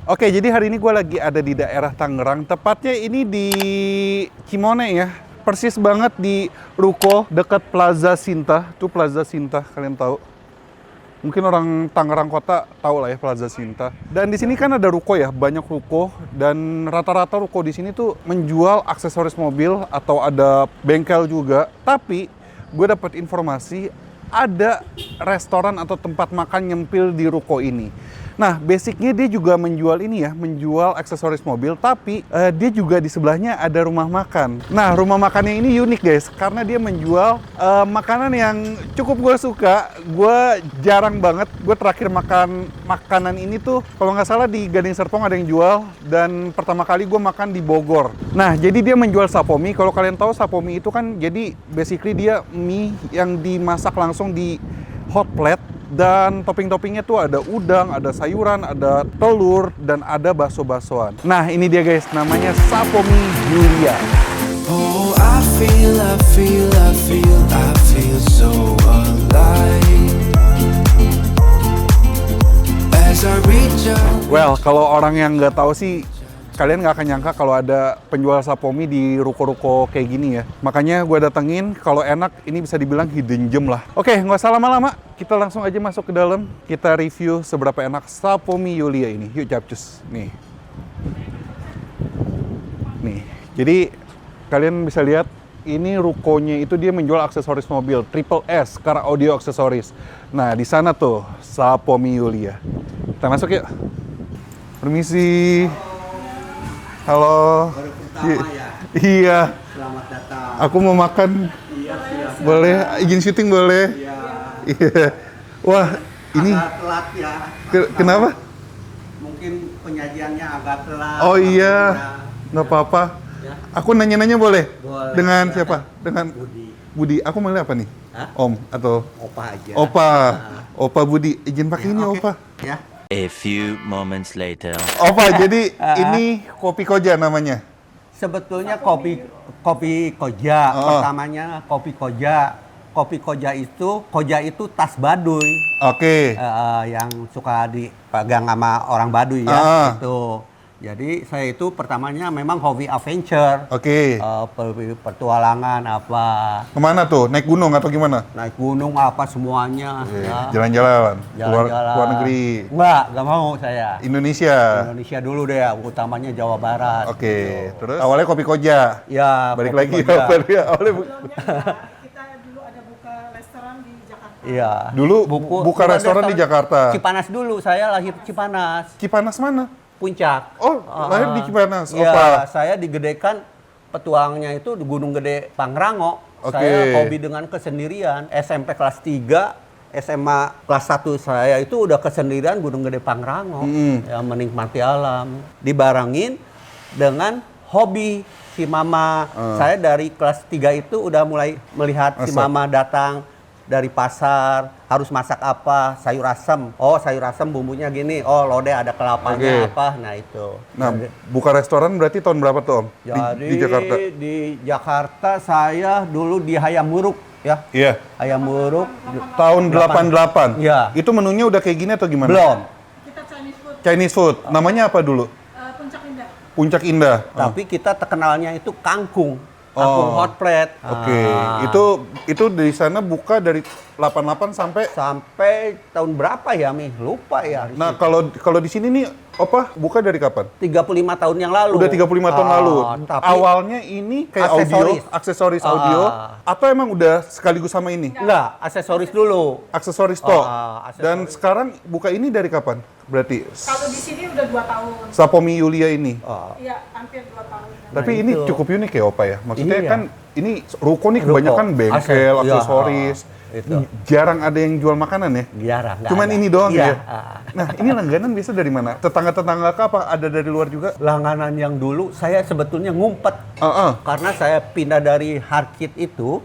Oke, jadi hari ini gue lagi ada di daerah Tangerang. Tepatnya ini di Cimone ya. Persis banget di ruko dekat Plaza Sinta. Itu Plaza Sinta, kalian tahu. Mungkin orang Tangerang Kota tahu lah ya Plaza Sinta. Dan di sini kan ada ruko ya, banyak ruko. Dan rata-rata ruko di sini tuh menjual aksesoris mobil atau ada bengkel juga. Tapi gue dapat informasi ada restoran atau tempat makan nyempil di ruko ini. Nah, basicnya dia juga menjual ini ya, menjual aksesoris mobil, tapi dia juga di sebelahnya ada rumah makan. Nah, rumah makannya ini unik guys, karena dia menjual makanan yang cukup gue suka. Gue jarang banget, gue terakhir makan makanan ini tuh, kalau nggak salah di Gading Serpong ada yang jual, dan pertama kali gue makan di Bogor. Nah, jadi dia menjual sapomi. Kalau kalian tahu sapomi itu kan, jadi basically dia mie yang dimasak langsung di hot plate. Dan topping-toppingnya tuh ada udang, ada sayuran, ada telur, dan ada bakso-baksoan. Nah, ini dia guys, namanya Sapomi Yulia. Oh, I feel so alive as I reach out. Well, kalau orang yang nggak tahu sih, kalian nggak akan nyangka kalau ada penjual sapomi di ruko-ruko kayak gini ya. Makanya gue datengin, kalau enak ini bisa dibilang hidden gem lah. Oke, nggak usah lama-lama, kita langsung aja masuk ke dalam. Kita review seberapa enak Sapomi Yulia ini. Yuk capcus, nih. Nih, jadi kalian bisa lihat ini rukonya itu dia menjual aksesoris mobil, Triple S, Car Audio Aksesoris. Nah, di sana tuh Sapomi Yulia. Kita masuk yuk. Permisi. Halo. Baru pertama ya. Iya. Selamat datang. Aku mau makan. Iya, siap. Boleh? Izin syuting boleh? Iya. Iya. Wah, ini Agak telat ya. kenapa? Mungkin penyajiannya agak telat. Oh iya. Makanya. Nggak apa-apa. Ya. Aku nanya-nanya boleh? Boleh. Dengan Silakan. siapa? Dengan Budi. Budi. Aku manggil apa nih? Hah? Om atau Opa aja. Opa. Nah. Opa Budi. Izin pakai ini Oke. Opa. Ya. A few moments later. Opa, jadi ini kopi koja namanya. Sebetulnya kopi koja. Oh. Pertamanya kopi koja. Kopi koja itu tas Baduy. Oke. Yang suka dipegang sama orang Baduy ya. Ah. Itu. Jadi saya itu pertamanya memang hobi adventure. Oke. Pertualangan apa. Kemana tuh? Naik gunung atau gimana? Naik gunung apa semuanya. Ya. Jalan-jalan. Jalan-jalan. Luar negeri. Nggak mau saya. Indonesia. Indonesia dulu deh, utamanya Jawa Barat. Oke. Terus awalnya kopi koja. Ya, Balik kopi lagi koja. ya. Balik awalnya Kita dulu ada buka restoran di Jakarta. Iya. dulu buka restoran di Jakarta. Cipanas dulu, saya lahir Cipanas, Cipanas mana? Puncak. Oh, lahir di Cipanas. Iya, Opa. saya digedekan petuangnya itu di Gunung Gede Pangrango. Oke. Saya hobi dengan kesendirian. SMP kelas 3, SMA kelas 1 saya itu udah kesendirian Gunung Gede Pangrango. Ya, menikmati alam. Dibarengin dengan hobi si mama. Saya dari kelas 3 itu udah mulai melihat si Masak. mama datang dari pasar, harus masak apa, sayur asem. Oh, sayur asem bumbunya gini. Oh, lodeh ada kelapanya Oke. apa. Nah, itu. Nah, buka restoran berarti tahun berapa tuh Om? Jadi Di Jakarta? di Jakarta saya dulu di Hayam Wuruk ya. Iya. Hayam Wuruk. Tahun 88? Iya. Itu menunya udah kayak gini atau gimana? Belum. Kita Chinese food, Chinese food. Namanya apa dulu? Puncak Indah. Puncak Indah. Tapi kita terkenalnya itu kangkung. Kangkung Oh. hot plate. Oke. Ah. Itu di sana buka dari 88 sampai. Sampai tahun berapa ya, Mi? Lupa ya. Nah, kalau di sini nih Opa buka dari kapan? 35 tahun yang lalu. Udah 35 tahun lalu. Tapi Awalnya ini kayak audio, aksesoris audio, atau emang udah sekaligus sama ini? enggak, aksesoris dulu. Aksesoris toh. Aksesoris. Dan sekarang buka ini dari kapan? Berarti Kalau di sini udah 2 tahun. Sapomi Yulia ini. Iya, hampir 2 tahun. Tapi Nah, ini itu. cukup unik ya Opa ya. Maksudnya Iya. kan ini ruko nih Ruko. kebanyakan bengkel, Iya, aksesoris. itu. Jarang ada yang jual makanan ya. Jarang. nggak Cuman ada. ini doang Iya. ya. Nah, ini langganan biasa dari mana? Tetangga-tetangga kah apa ada dari luar juga? Langganan yang dulu saya sebetulnya ngumpet. Heeh. Karena saya pindah dari Harkit itu,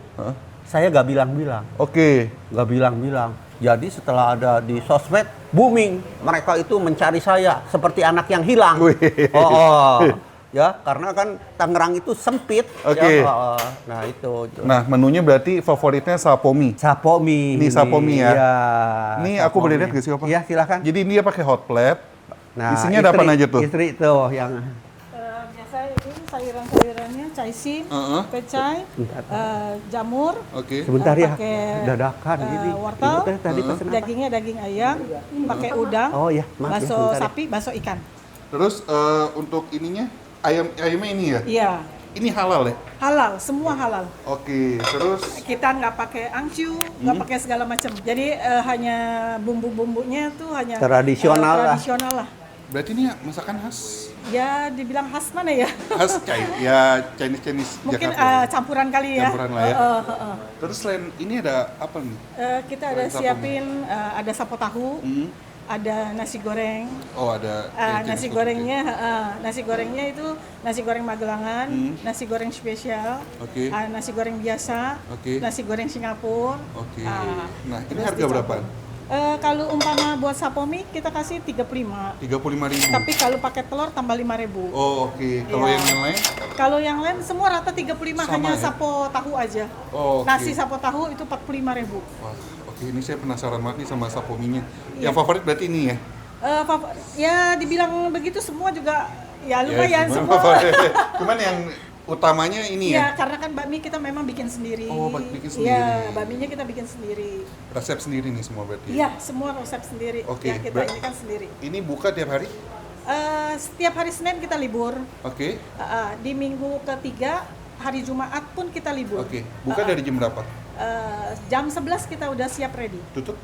saya nggak bilang-bilang. Oke. Nggak bilang-bilang. Jadi setelah ada di sosmed, booming. Mereka itu mencari saya seperti anak yang hilang. Wih. Oh. Ya, karena kan Tangerang itu sempit. Oke. Ya, nah, itu. Nah, menunya berarti favoritnya Sapomi. Sapomi. Ini Sapomi ya? Iya. Ini aku boleh lihat nggak sih, Opa? Iya, silakan. Jadi dia pakai hot plate, Isinya ada apa aja tuh? Istri tuh yang Biasa ini sayuran-sayurannya caisim, pecai, jamur, Oke. sebentar ya, pakai, dadakan ini. wortel, Ibu tadi pesen apa? dagingnya daging ayam, pakai udang, Oh ya, maaf ya, bakso sebentar ya. sapi, bakso ikan. Terus untuk ininya ayamnya ini ya? Iya, Ini halal ya? halal, semua halal. Oke, terus Kita nggak pakai angcu, nggak pakai segala macam. Jadi hanya bumbu-bumbunya tuh hanya Tradisional lah. tradisional lah. berarti ini masakan khas Ya dibilang khas mana ya? khas Chinese Mungkin Jakarta. campuran kali ya. Campuran lah ya. Terus selain ini ada apa nih? Kita ada siapin ada sapo tahu, ada nasi goreng. Oh, ada jenis Nasi kopi. gorengnya, nasi gorengnya itu nasi goreng Magelangan, nasi goreng spesial, Oke. nasi goreng biasa, Oke. nasi goreng Singapura. Oke. Ah, Nah, ini terus harga dicampur. berapa? Kalau umpama buat sapomi kita kasih 35. 35.000. Tapi kalau pakai telur tambah 5.000. Oh, oke. Kalau Iya. yang lain? Kalau yang lain semua rata 35, Sama hanya ya? sapo tahu aja. Oh, oke. Nasi sapo tahu itu 45.000. Wah, oke. Ini saya penasaran banget nih sama sapominya. Iya. Yang favorit berarti ini ya? Ya dibilang begitu semua juga ya lumayan cuma semua. favorit. Cuman yang utamanya ini ya? Iya, karena kan bakmi kita memang bikin sendiri. Oh, bikin sendiri. Iya, bakminya kita bikin sendiri. Resep sendiri nih semua berarti? Iya, semua resep sendiri. Oke, Yang kita ini kan sendiri. Ini buka tiap hari? Setiap hari Senin kita libur. Oke. Di minggu ketiga, hari Jumat pun kita libur. Oke. Buka dari jam berapa? Jam 11 kita udah siap ready. Tutup?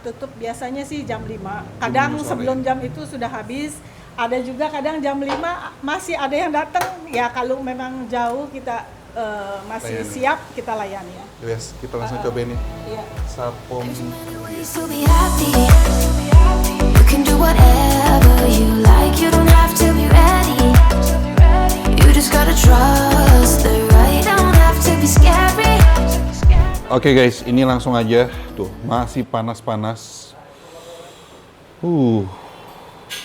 Tutup biasanya sih jam 5. Kadang sore. sebelum jam itu sudah habis. Ada juga kadang jam 5 masih ada yang datang. Ya kalau memang jauh kita masih Layani. siap, kita layani. Yes, kita langsung cobain nih. Iya. Sapomi. ways to be happy. You can do whatever you like. You don't have to be ready. You just gotta trust the right. Don't have to be scary. Oke guys, ini langsung aja. Tuh, masih panas-panas.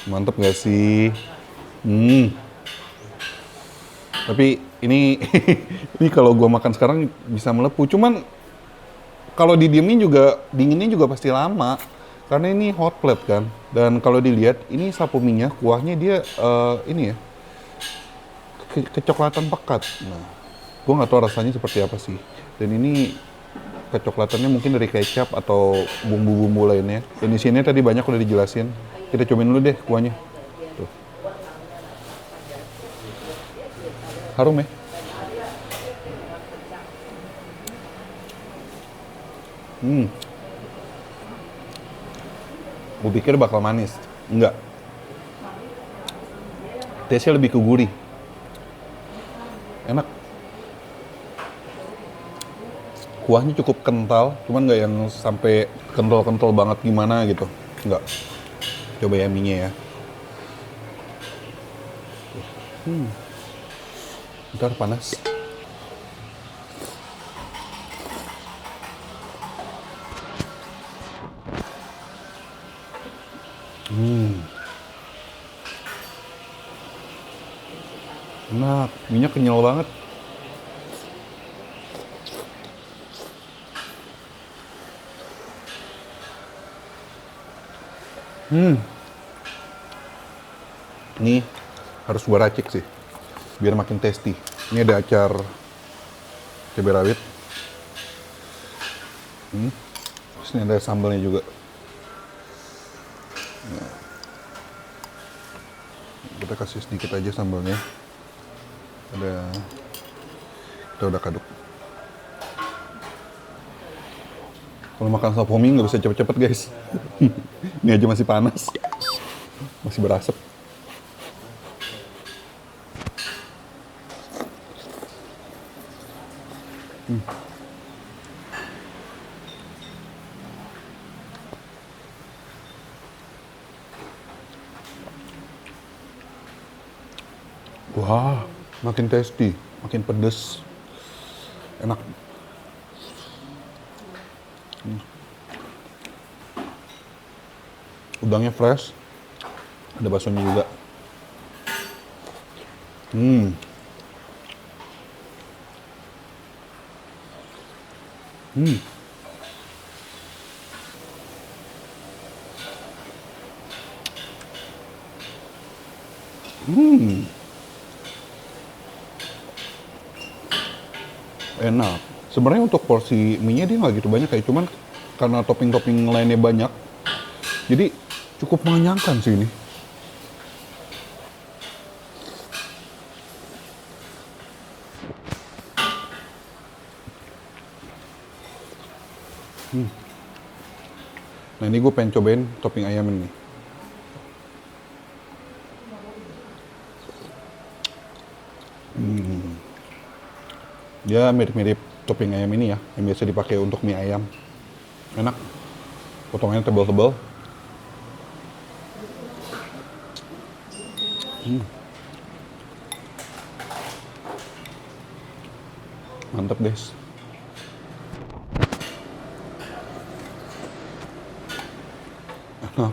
Mantep gak sih? Tapi ini ini kalau gua makan sekarang bisa melepuh. Cuman kalau didiemin juga dinginnya juga pasti lama. Karena ini hot plate kan. Dan kalau dilihat ini sapominya kuahnya dia ini ya kecoklatan pekat. Nah, gua nggak tahu rasanya seperti apa sih. Dan ini kecoklatannya mungkin dari kecap atau bumbu-bumbu lainnya. Dan di sini tadi banyak udah dijelasin. Kita cobain dulu deh kuahnya. Tuh. Harum ya? Gue pikir bakal manis. Enggak. Taste-nya lebih ke gurih. Enak. Kuahnya cukup kental, cuman nggak yang sampai kental-kental banget gimana gitu. Nggak. Coba ya mie-nya ya. Bentar, panas. Enak, minyak kenyal banget. Ini harus gua racik sih, biar makin tasty. Ini ada acar cabai rawit. Terus ini ada sambalnya juga. Nah. Kita kasih sedikit aja sambalnya. Kita udah kaduk. Kalau makan sapomi nggak bisa cepet-cepet guys. Ini aja masih panas, masih berasap. Wah, makin tasty, makin pedes, enak. Udangnya fresh, ada baksonya juga. Enak. Sebenarnya untuk porsi mie-nya dia nggak gitu banyak kayak cuman karena topping-topping lainnya banyak, jadi cukup mengenyangkan sih ini. Nah ini gue pengen cobain topping ayam ini. Dia mirip-mirip topping ayam ini ya, yang biasa dipakai untuk mie ayam. Enak, potongannya tebal-tebal. Mantap guys. Nah,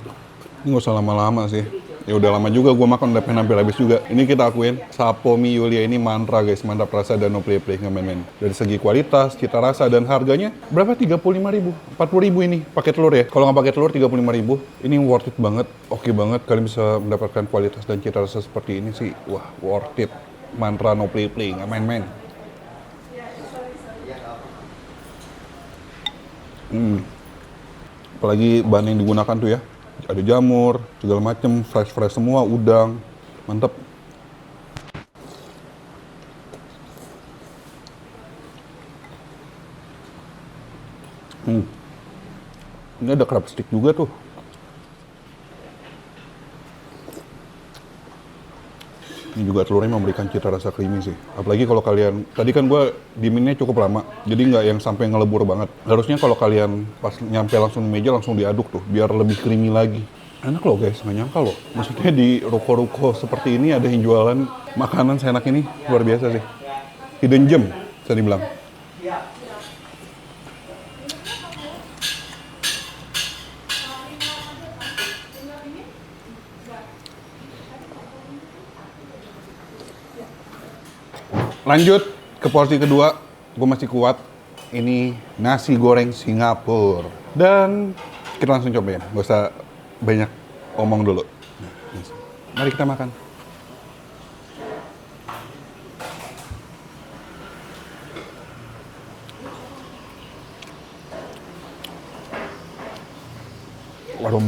ini gak usah lama-lama sih. Ya udah lama juga gue makan, udah pengen hampir habis juga. Ini kita akuin, Sapo Mie Yulia ini mantra guys, mantap rasa dan no play-play, nggak main-main. Dari segi kualitas, cita rasa, dan harganya berapa? 35.000, 40.000 ini pakai telur ya. Kalau nggak pakai telur 35.000, ini worth it banget, oke banget. Kalian bisa mendapatkan kualitas dan cita rasa seperti ini sih, wah worth it. Mantra no play-play, nggak main-main. Apalagi bahan yang digunakan tuh ya, ada jamur, segala macem, fresh semua, udang, mantep. Ini ada crab stick juga tuh. Ini juga telurnya memberikan cita rasa creamy sih. Apalagi kalau kalian, tadi kan gue diminnya cukup lama, jadi nggak yang sampai ngelebur banget. Harusnya kalau kalian pas nyampe langsung di meja langsung diaduk tuh, biar lebih creamy lagi. Enak loh guys, nggak nyangka loh. Maksudnya di ruko-ruko seperti ini ada yang jualan makanan seenak ini, luar biasa sih. Hidden gem, bisa dibilang. Lanjut ke porsi kedua, gue masih kuat. Ini nasi goreng Singapura. Dan kita langsung cobain, gak usah banyak omong dulu. Mari kita makan.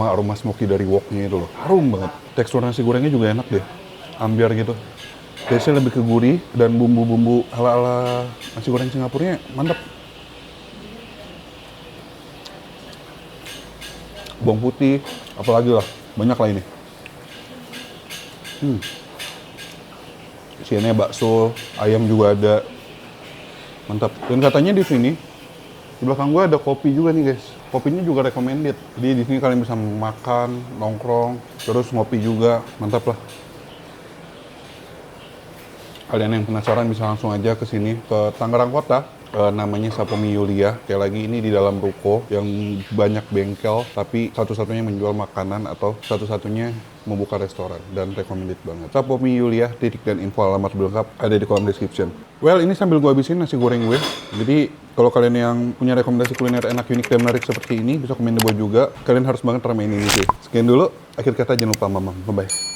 Aroma smoky dari woknya itu loh, harum banget. Tekstur nasi gorengnya juga enak deh, ambiar gitu. Biasanya lebih ke gurih dan bumbu-bumbu ala-ala nasi goreng Singapurnya mantap. Bawang putih, apalagi lah, banyak lah ini. Isiannya bakso, ayam juga ada, mantap. Dan katanya di sini, di belakang gue ada kopi juga nih guys. Kopinya juga recommended. Jadi di sini kalian bisa makan, nongkrong, terus ngopi juga, mantap lah. Kalian yang penasaran bisa langsung aja ke sini, ke Tangerang Kota. Namanya Sapo Mie Yulia. Kayak lagi ini di dalam ruko yang banyak bengkel, tapi satu-satunya menjual makanan atau satu-satunya membuka restoran dan recommended banget. Sapo Mie Yulia, titik dan info alamat lengkap ada di kolom description. Well, ini sambil gue habisin nasi goreng gue. Jadi kalau kalian yang punya rekomendasi kuliner enak, unik, dan menarik seperti ini, bisa komen di bawah juga. Kalian harus banget ramein ini sih. Sekian dulu, akhir kata jangan lupa mamam. Bye-bye.